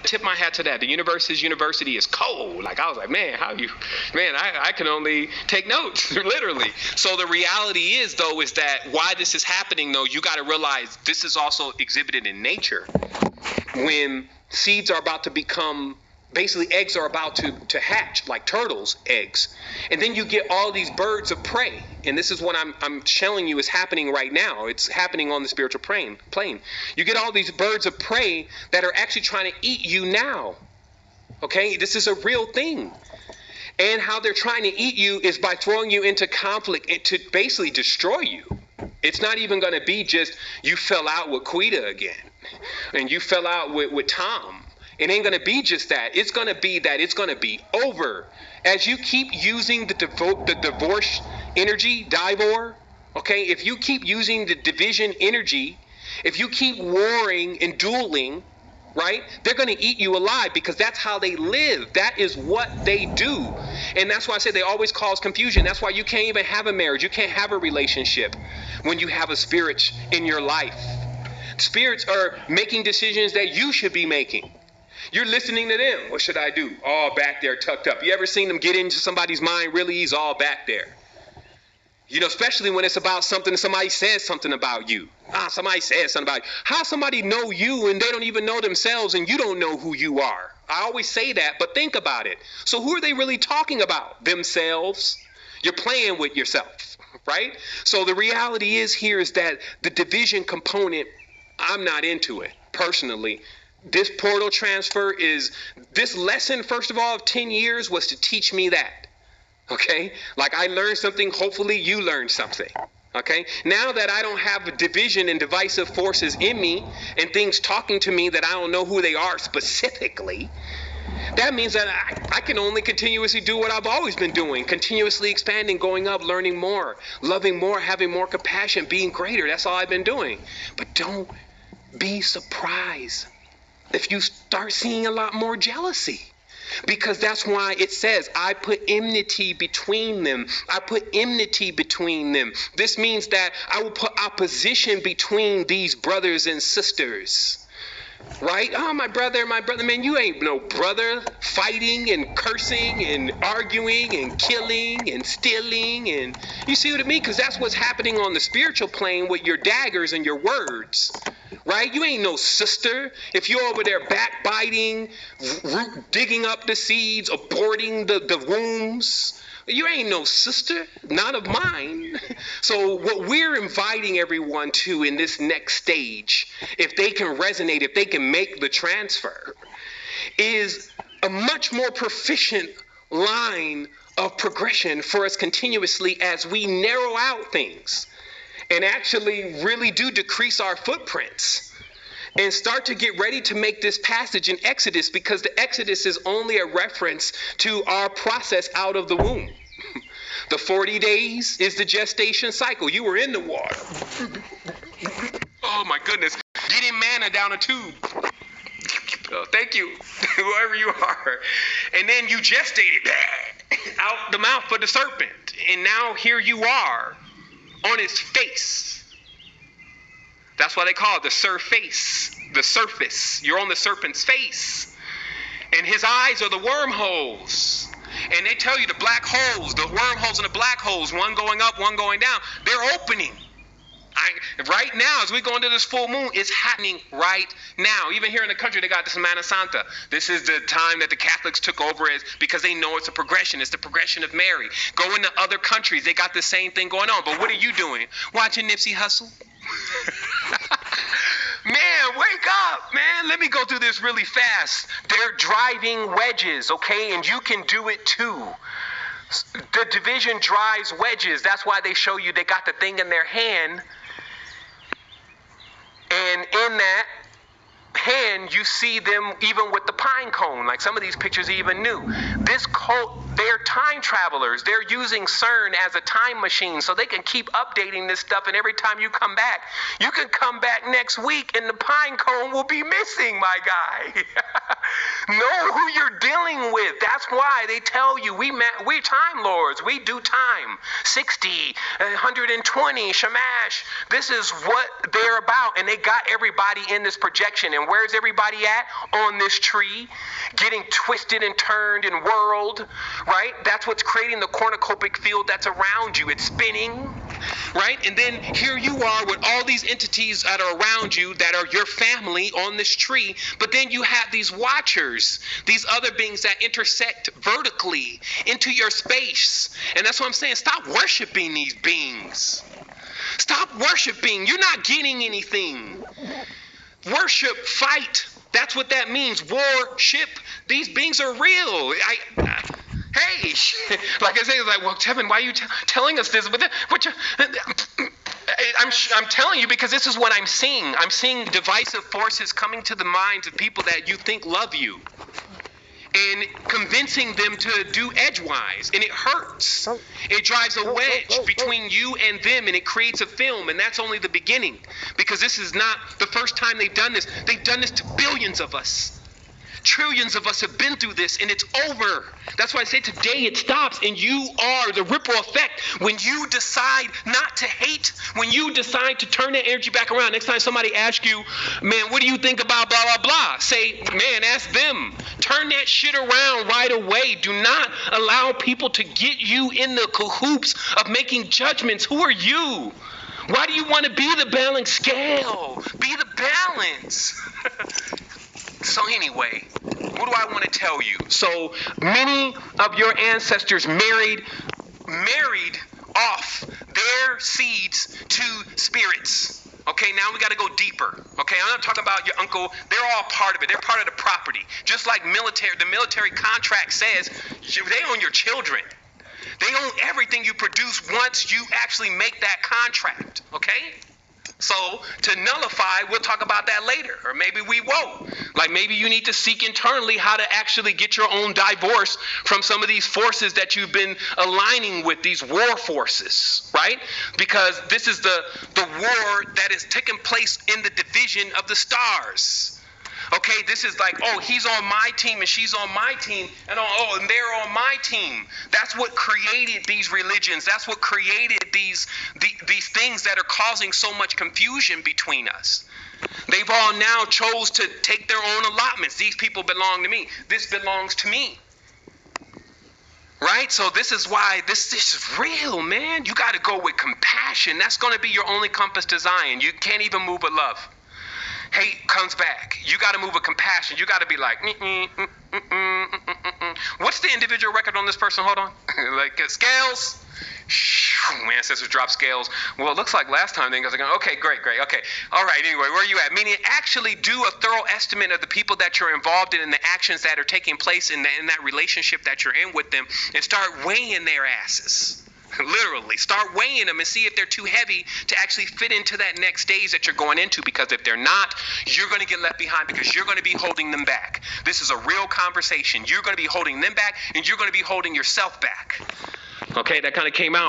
tip my hat to that. The university is cold. Like, I was like, man, I can only take notes, literally. So the reality is, though, is that why this is happening, though, you got to realize this is also exhibited in nature. When seeds are about to become, basically eggs are about to hatch, like turtles' eggs. And then you get all these birds of prey. And this is what I'm telling you is happening right now. It's happening on the spiritual plane. You get all these birds of prey that are actually trying to eat you now. Okay? This is a real thing. And how they're trying to eat you is by throwing you into conflict and to basically destroy you. It's not even going to be just you fell out with Quita again. And you fell out with Tom. It ain't going to be just that. It's going to be that it's going to be over. As you keep using the divorce energy, divor, okay, if you keep using the division energy, if you keep warring and dueling, right, they're going to eat you alive because that's how they live. That is what they do. And that's why I say they always cause confusion. That's why you can't even have a marriage. You can't have a relationship when you have a spirit in your life. Spirits are making decisions that you should be making. You're listening to them. What should I do? All back there tucked up. You ever seen them get into somebody's mind? Really, he's all back there. You know, especially when it's about something, somebody says something about you. Somebody says something about you. How somebody know you and they don't even know themselves and you don't know who you are? I always say that, but think about it. So who are they really talking about? Themselves? You're playing with yourself, right? So the reality is here is that the division component, I'm not into it personally. This portal transfer is, this lesson, first of all, of 10 years was to teach me that. Okay? Like I learned something, hopefully you learned something. Okay? Now that I don't have division and divisive forces in me and things talking to me that I don't know who they are specifically, that means that I can only continuously do what I've always been doing, continuously expanding, going up, learning more, loving more, having more compassion, being greater. That's all I've been doing. But don't be surprised if you start seeing a lot more jealousy. Because that's why it says, I put enmity between them. I put enmity between them. This means that I will put opposition between these brothers and sisters. Right? Oh, my brother, man, you ain't no brother. Fighting and cursing and arguing and killing and stealing. And you see what I mean? Because that's what's happening on the spiritual plane with your daggers and your words. Right? You ain't no sister. If you're over there backbiting, digging up the seeds, aborting the wombs, you ain't no sister, not of mine. So what we're inviting everyone to in this next stage, if they can resonate, if they can make the transfer, is a much more proficient line of progression for us continuously as we narrow out things and actually really do decrease our footprints and start to get ready to make this passage in Exodus, because the Exodus is only a reference to our process out of the womb. The 40 days is the gestation cycle. You were in the water. Oh my goodness. Getting manna down a tube. Oh, thank you, whoever you are. And then you gestated out the mouth of the serpent. And now here you are on its face. That's why they call it the surface. The surface. You're on the serpent's face. And his eyes are the wormholes. And they tell you the black holes, the wormholes and the black holes, one going up, one going down, they're opening. Right now, as we go into this full moon, it's happening right now. Even here in the country, they got the Semana Santa. This is the time that the Catholics took over because they know it's a progression. It's the progression of Mary. Go into other countries, they got the same thing going on. But what are you doing? Watching Nipsey Hussle? Man, wake up, man. Let me go through this really fast. They're driving wedges, okay? And you can do it too. The division drives wedges. That's why they show you they got the thing in their hand. And in that hand, you see them even with the pine cone. Like some of these pictures are even new. This cult, they're time travelers. They're using CERN as a time machine so they can keep updating this stuff. And every time you come back, you can come back next week and the pine cone will be missing, my guy. Know who you're dealing with. That's why they tell you we're time lords. We do time. 60, 120, shamash. This is what they're about. And they got everybody in this projection. And where's everybody at? On this tree, getting twisted and turned and whirled, right? That's what's creating the cornucopic field that's around you. It's spinning, right? And then here you are with all these entities that are around you that are your family on this tree. But then you have these watchers, these other beings that intersect vertically into your space. And that's what I'm saying. Stop worshiping these beings. Stop worshiping. You're not getting anything. Worship, fight. That's what that means. Worship. These beings are real. Hey, like I say, it's like, well, Sevan, why are you telling us this? I'm telling you because this is what I'm seeing. I'm seeing divisive forces coming to the minds of people that you think love you and convincing them to do edgewise, and it hurts. It drives a wedge between you and them, and it creates a film, and that's only the beginning, because this is not the first time they've done this. They've done this to billions of us. Trillions of us have been through this, and it's over. That's why I say today it stops, and you are the ripple effect. When you decide not to hate, when you decide to turn that energy back around, next time somebody asks you, man, what do you think about blah, blah, blah? Say, man, ask them. Turn that shit around right away. Do not allow people to get you in the cahoots of making judgments. Who are you? Why do you want to be the balanced scale? Be the balance. So anyway, what do I want to tell you? So many of your ancestors married off their seeds to spirits. Okay, now we got to go deeper. Okay, I'm not talking about your uncle. They're all part of it. They're part of the property. Just like the military contract says, they own your children. They own everything you produce once you actually make that contract. Okay? So, to nullify, we'll talk about that later, or maybe we won't. Like maybe you need to seek internally how to actually get your own divorce from some of these forces that you've been aligning with, these war forces, right? Because this is the war that is taking place in the division of the stars. Okay, this is like, oh, he's on my team and she's on my team, and they're on my team. That's what created these religions. That's what created these things that are causing so much confusion between us. They've all now chose to take their own allotments. These people belong to me. This belongs to me. Right? So this is why this is real, man. You got to go with compassion. That's going to be your only compass to Zion. You can't even move with love. Hate comes back. You got to move with compassion. You got to be like, what's the individual record on this person? Hold on. Like scales. My ancestors dropped scales. Well, it looks like last time they go, okay, great. Okay. All right. Anyway, where are you at? Meaning actually do a thorough estimate of the people that you're involved in and the actions that are taking place in that relationship that you're in with them, and start weighing their asses. Literally, start weighing them and see if they're too heavy to actually fit into that next stage that you're going into, because if they're not, you're going to get left behind because you're going to be holding them back. This is a real conversation. You're going to be holding them back, and you're going to be holding yourself back. Okay, that kind of came out.